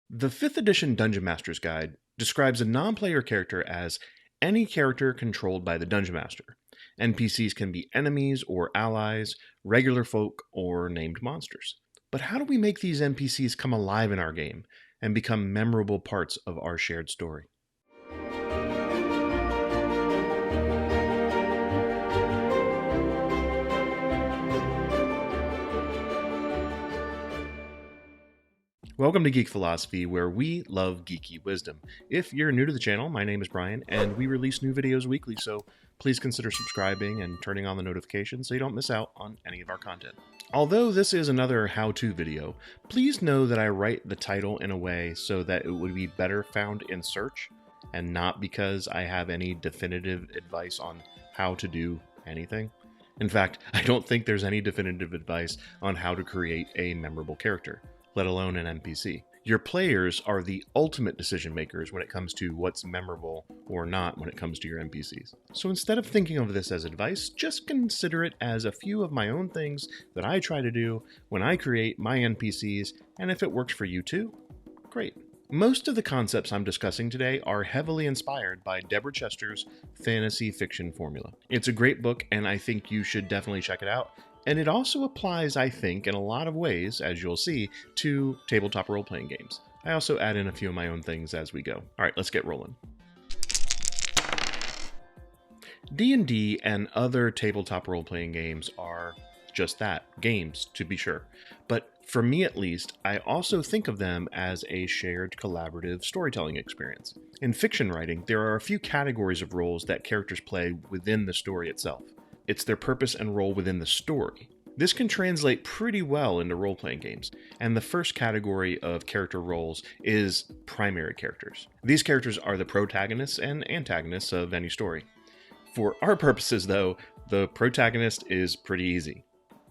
The 5th edition Dungeon Master's Guide describes a non-player character as any character controlled by the Dungeon Master. NPCs can be enemies or allies, regular folk, or named monsters. But how do we make these NPCs come alive in our game and become memorable parts of our shared story? Welcome to Geek Philosophy, where we love geeky wisdom. If you're new to the channel, my name is Brian, and we release new videos weekly, so please consider subscribing and turning on the notifications so you don't miss out on any of our content. Although this is another how-to video, please know that I write the title in a way so that it would be better found in search, and not because I have any definitive advice on how to do anything. In fact, I don't think there's any definitive advice on how to create a memorable character, let alone an NPC. Your players are the ultimate decision makers when it comes to what's memorable or not when it comes to your NPCs. So instead of thinking of this as advice, just consider it as a few of my own things that I try to do when I create my NPCs, and if it works for you too, great. Most of the concepts I'm discussing today are heavily inspired by Deborah Chester's fantasy fiction formula. It's a great book, and I think you should definitely check it out. And it also applies, I think, in a lot of ways, as you'll see, to tabletop role-playing games. I also add in a few of my own things as we go. All right, let's get rolling. D&D and other tabletop role-playing games are just that, games, to be sure. But for me at least, I also think of them as a shared collaborative storytelling experience. In fiction writing, there are a few categories of roles that characters play within the story itself. It's their purpose and role within the story. This can translate pretty well into role-playing games, and the first category of character roles is primary characters. These characters are the protagonists and antagonists of any story. For our purposes, though, the protagonist is pretty easy.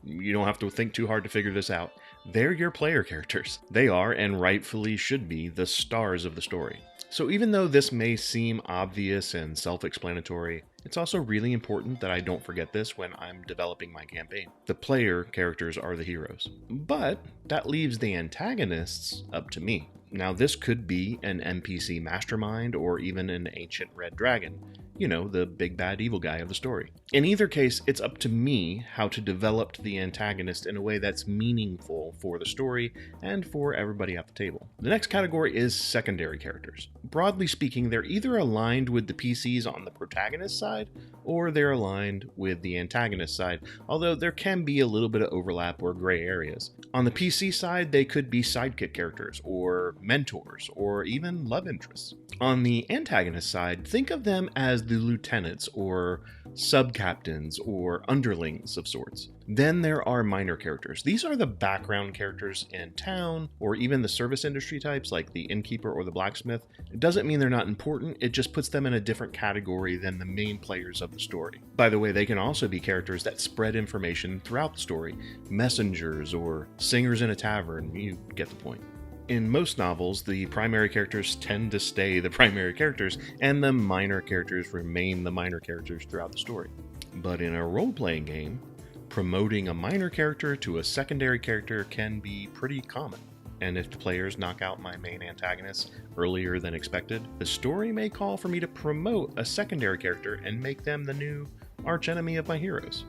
You don't have to think too hard to figure this out. They're your player characters. They are, and rightfully should be, the stars of the story. So even though this may seem obvious and self-explanatory, it's also really important that I don't forget this when I'm developing my campaign. The player characters are the heroes. But that leaves the antagonists up to me. Now this could be an NPC mastermind or even an ancient red dragon. You know, the big bad evil guy of the story. In either case, it's up to me how to develop the antagonist in a way that's meaningful for the story and for everybody at the table. The next category is secondary characters. Broadly speaking, they're either aligned with the PCs on the protagonist side, or they're aligned with the antagonist side, although there can be a little bit of overlap or gray areas. On the PC side, they could be sidekick characters, or mentors, or even love interests. On the antagonist side, think of them as the lieutenants or sub-captains or underlings of sorts. Then there are minor characters. These are the background characters in town or even the service industry types like the innkeeper or the blacksmith. It doesn't mean they're not important, it just puts them in a different category than the main players of the story. By the way, they can also be characters that spread information throughout the story, messengers or singers in a tavern, you get the point. In most novels, the primary characters tend to stay the primary characters, and the minor characters remain the minor characters throughout the story. But in a role-playing game, promoting a minor character to a secondary character can be pretty common. And if the players knock out my main antagonist earlier than expected, the story may call for me to promote a secondary character and make them the new archenemy of my heroes.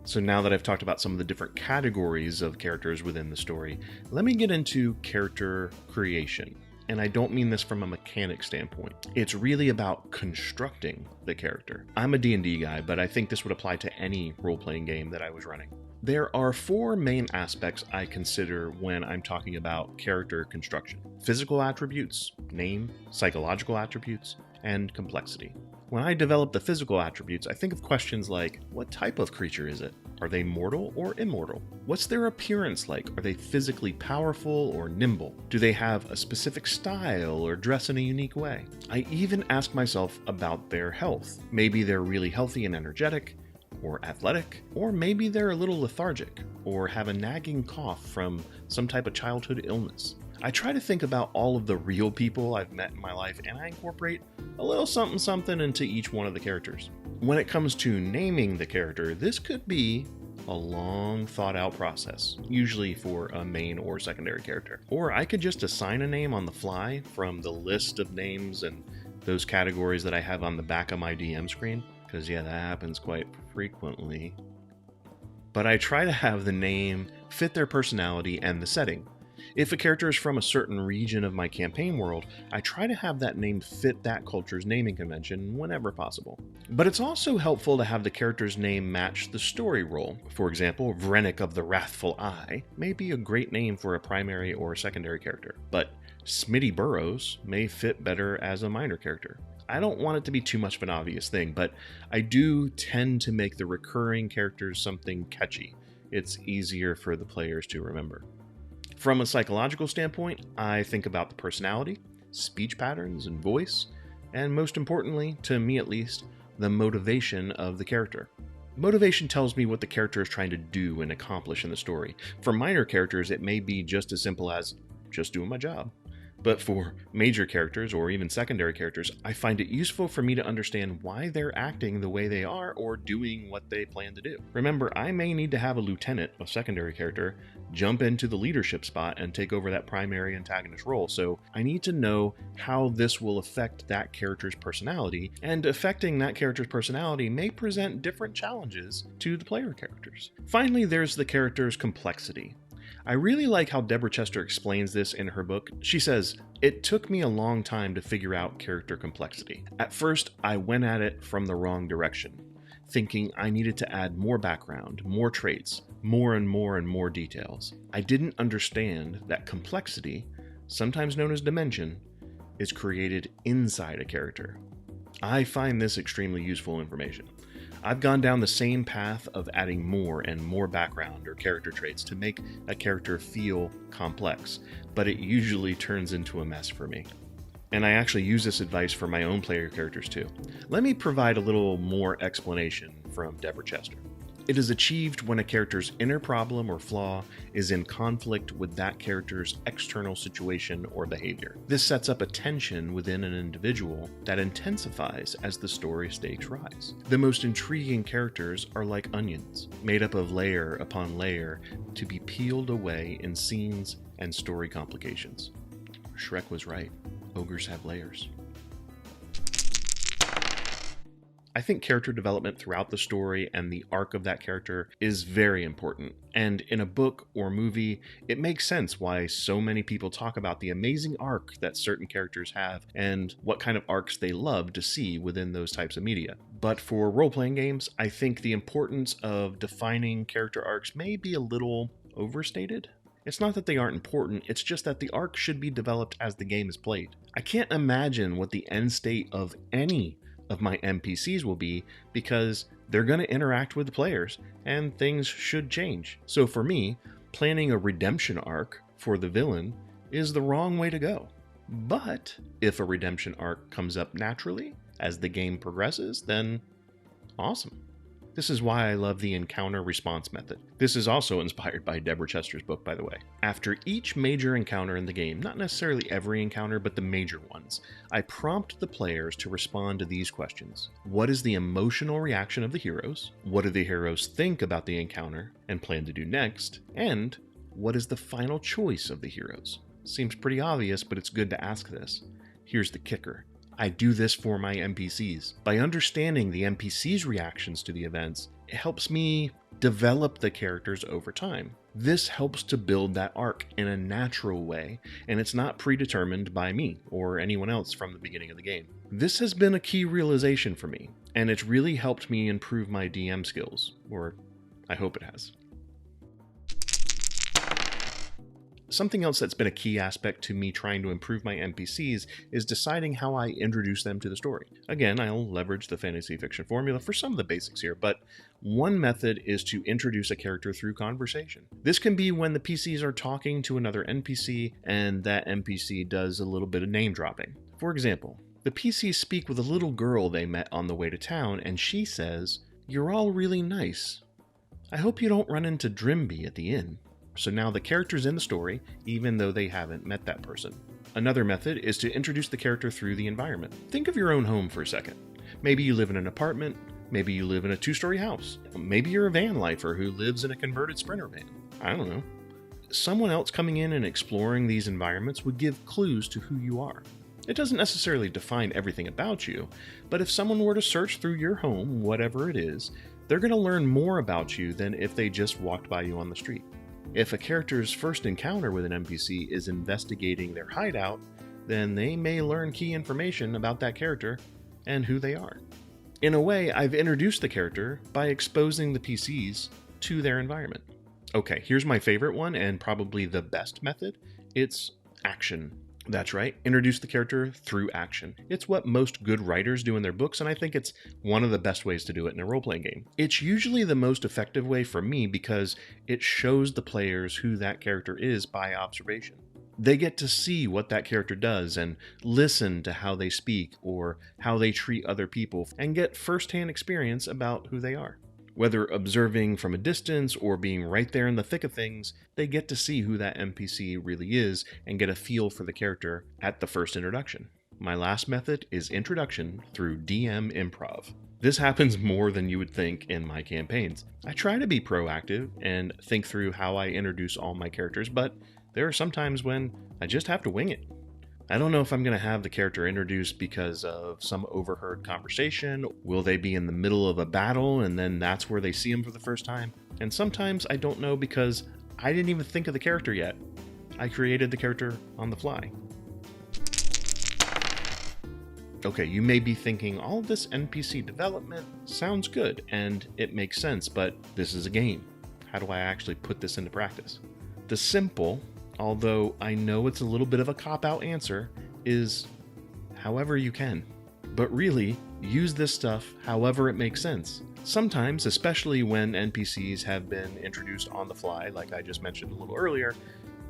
So now that I've talked about some of the different categories of characters within the story, let me get into character creation. And I don't mean this from a mechanic standpoint. It's really about constructing the character. I'm a D&D guy, but I think this would apply to any role-playing game that I was running. There are four main aspects I consider when I'm talking about character construction: physical attributes, name, psychological attributes, and complexity. When I develop the physical attributes, I think of questions like, what type of creature is it? Are they mortal or immortal? What's their appearance like? Are they physically powerful or nimble? Do they have a specific style or dress in a unique way? I even ask myself about their health. Maybe they're really healthy and energetic, or athletic, or maybe they're a little lethargic, or have a nagging cough from some type of childhood illness. I try to think about all of the real people I've met in my life, and I incorporate a little something into each one of the characters. When it comes to naming the character, this could be a long thought out process, usually for a main or secondary character. Or I could just assign a name on the fly from the list of names and those categories that I have on the back of my DM screen, because yeah, that happens quite frequently. But I try to have the name fit their personality and the setting. If a character is from a certain region of my campaign world, I try to have that name fit that culture's naming convention whenever possible. But it's also helpful to have the character's name match the story role. For example, Vrennik of the Wrathful Eye may be a great name for a primary or secondary character, but Smitty Burrows may fit better as a minor character. I don't want it to be too much of an obvious thing, but I do tend to make the recurring characters something catchy. It's easier for the players to remember. From a psychological standpoint, I think about the personality, speech patterns, and voice, and most importantly, to me at least, the motivation of the character. Motivation tells me what the character is trying to do and accomplish in the story. For minor characters, it may be just as simple as just doing my job. But for major characters or even secondary characters, I find it useful for me to understand why they're acting the way they are or doing what they plan to do. Remember, I may need to have a lieutenant, a secondary character, jump into the leadership spot and take over that primary antagonist role, so I need to know how this will affect that character's personality, and affecting that character's personality may present different challenges to the player characters. Finally, there's the character's complexity. I really like how Deborah Chester explains this in her book. She says, "It took me a long time to figure out character complexity. At first, I went at it from the wrong direction, thinking I needed to add more background, more traits, more and more details. I didn't understand that complexity, sometimes known as dimension, is created inside a character." I find this extremely useful information. I've gone down the same path of adding more and more background or character traits to make a character feel complex, but it usually turns into a mess for me. And I actually use this advice for my own player characters too. Let me provide a little more explanation from Deborah Chester. It is achieved when a character's inner problem or flaw is in conflict with that character's external situation or behavior. This sets up a tension within an individual that intensifies as the story stakes rise. The most intriguing characters are like onions, made up of layer upon layer to be peeled away in scenes and story complications. Shrek was right. Ogres have layers. I think character development throughout the story and the arc of that character is very important. And in a book or movie, it makes sense why so many people talk about the amazing arc that certain characters have and what kind of arcs they love to see within those types of media. But for role-playing games, I think the importance of defining character arcs may be a little overstated. It's not that they aren't important, it's just that the arc should be developed as the game is played. I can't imagine what the end state of any of my NPCs will be, because they're going to interact with the players and things should change. So for me, planning a redemption arc for the villain is the wrong way to go. But if a redemption arc comes up naturally as the game progresses, then awesome. This is why I love the encounter response method. This is also inspired by Deborah Chester's book, by the way. After each major encounter in the game, not necessarily every encounter, but the major ones, I prompt the players to respond to these questions. What is the emotional reaction of the heroes? What do the heroes think about the encounter and plan to do next? And what is the final choice of the heroes? Seems pretty obvious, but it's good to ask this. Here's the kicker. I do this for my NPCs. By understanding the NPCs' reactions to the events, it helps me develop the characters over time. This helps to build that arc in a natural way, and it's not predetermined by me or anyone else from the beginning of the game. This has been a key realization for me, and it's really helped me improve my DM skills, or I hope it has. Something else that's been a key aspect to me trying to improve my NPCs is deciding how I introduce them to the story. Again, I'll leverage the fantasy fiction formula for some of the basics here, but one method is to introduce a character through conversation. This can be when the PCs are talking to another NPC and that NPC does a little bit of name dropping. For example, the PCs speak with a little girl they met on the way to town, and she says, "You're all really nice. I hope you don't run into Drimby at the inn." So now the character's in the story, even though they haven't met that person. Another method is to introduce the character through the environment. Think of your own home for a second. Maybe you live in an apartment, Maybe you live in a 2-story house. Maybe you're a van lifer who lives in a converted Sprinter van. I don't know. Someone else coming in and exploring these environments would give clues to who you are. It doesn't necessarily define everything about you, but if someone were to search through your home, whatever it is, they're going to learn more about you than if they just walked by you on the street. If a character's first encounter with an NPC is investigating their hideout, then they may learn key information about that character and who they are. In a way, I've introduced the character by exposing the PCs to their environment. Okay, here's my favorite one and probably the best method. It's action. That's right, introduce the character through action. It's what most good writers do in their books, and I think it's one of the best ways to do it in a role-playing game. It's usually the most effective way for me because it shows the players who that character is by observation. They get to see what that character does and listen to how they speak or how they treat other people and get first-hand experience about who they are. Whether observing from a distance or being right there in the thick of things, they get to see who that NPC really is and get a feel for the character at the first introduction. My last method is introduction through DM improv. This happens more than you would think in my campaigns. I try to be proactive and think through how I introduce all my characters, but there are some times when I just have to wing it. I don't know if I'm going to have the character introduced because of some overheard conversation. Will they be in the middle of a battle and then that's where they see him for the first time? And sometimes I don't know because I didn't even think of the character yet. I created the character on the fly. Okay, you may be thinking all this NPC development sounds good and it makes sense, but this is a game. How do I actually put this into practice? The simple, although I know it's a little bit of a cop-out answer, is however you can. But really, use this stuff however it makes sense. Sometimes, especially when NPCs have been introduced on the fly, like I just mentioned a little earlier,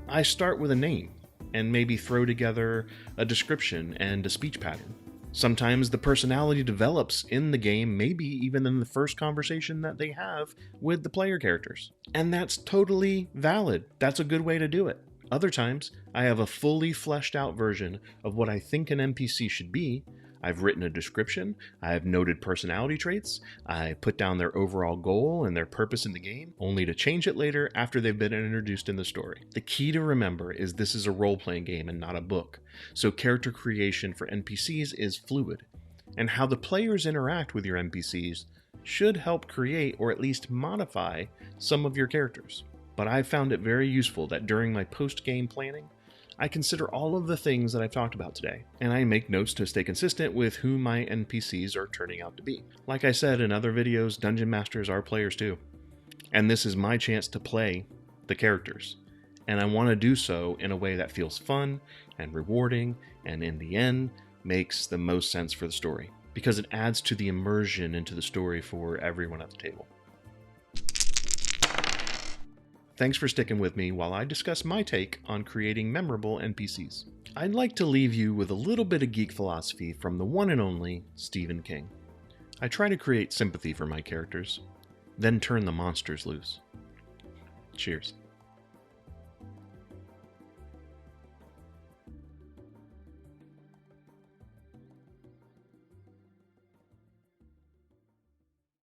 I start with a name and maybe throw together a description and a speech pattern. Sometimes the personality develops in the game, maybe even in the first conversation that they have with the player characters. And that's totally valid. That's a good way to do it. Other times, I have a fully fleshed out version of what I think an NPC should be. I've written a description, I have noted personality traits, I put down their overall goal and their purpose in the game, only to change it later after they've been introduced in the story. The key to remember is this is a role-playing game and not a book, so character creation for NPCs is fluid, and how the players interact with your NPCs should help create or at least modify some of your characters. But I've found it very useful that during my post-game planning, I consider all of the things that I've talked about today, and I make notes to stay consistent with who my NPCs are turning out to be. Like I said in other videos, Dungeon Masters are players too. And this is my chance to play the characters. And I want to do so in a way that feels fun and rewarding, and in the end, makes the most sense for the story, because it adds to the immersion into the story for everyone at the table. Thanks for sticking with me while I discuss my take on creating memorable NPCs. I'd like to leave you with a little bit of geek philosophy from the one and only Stephen King. I try to create sympathy for my characters, then turn the monsters loose. Cheers.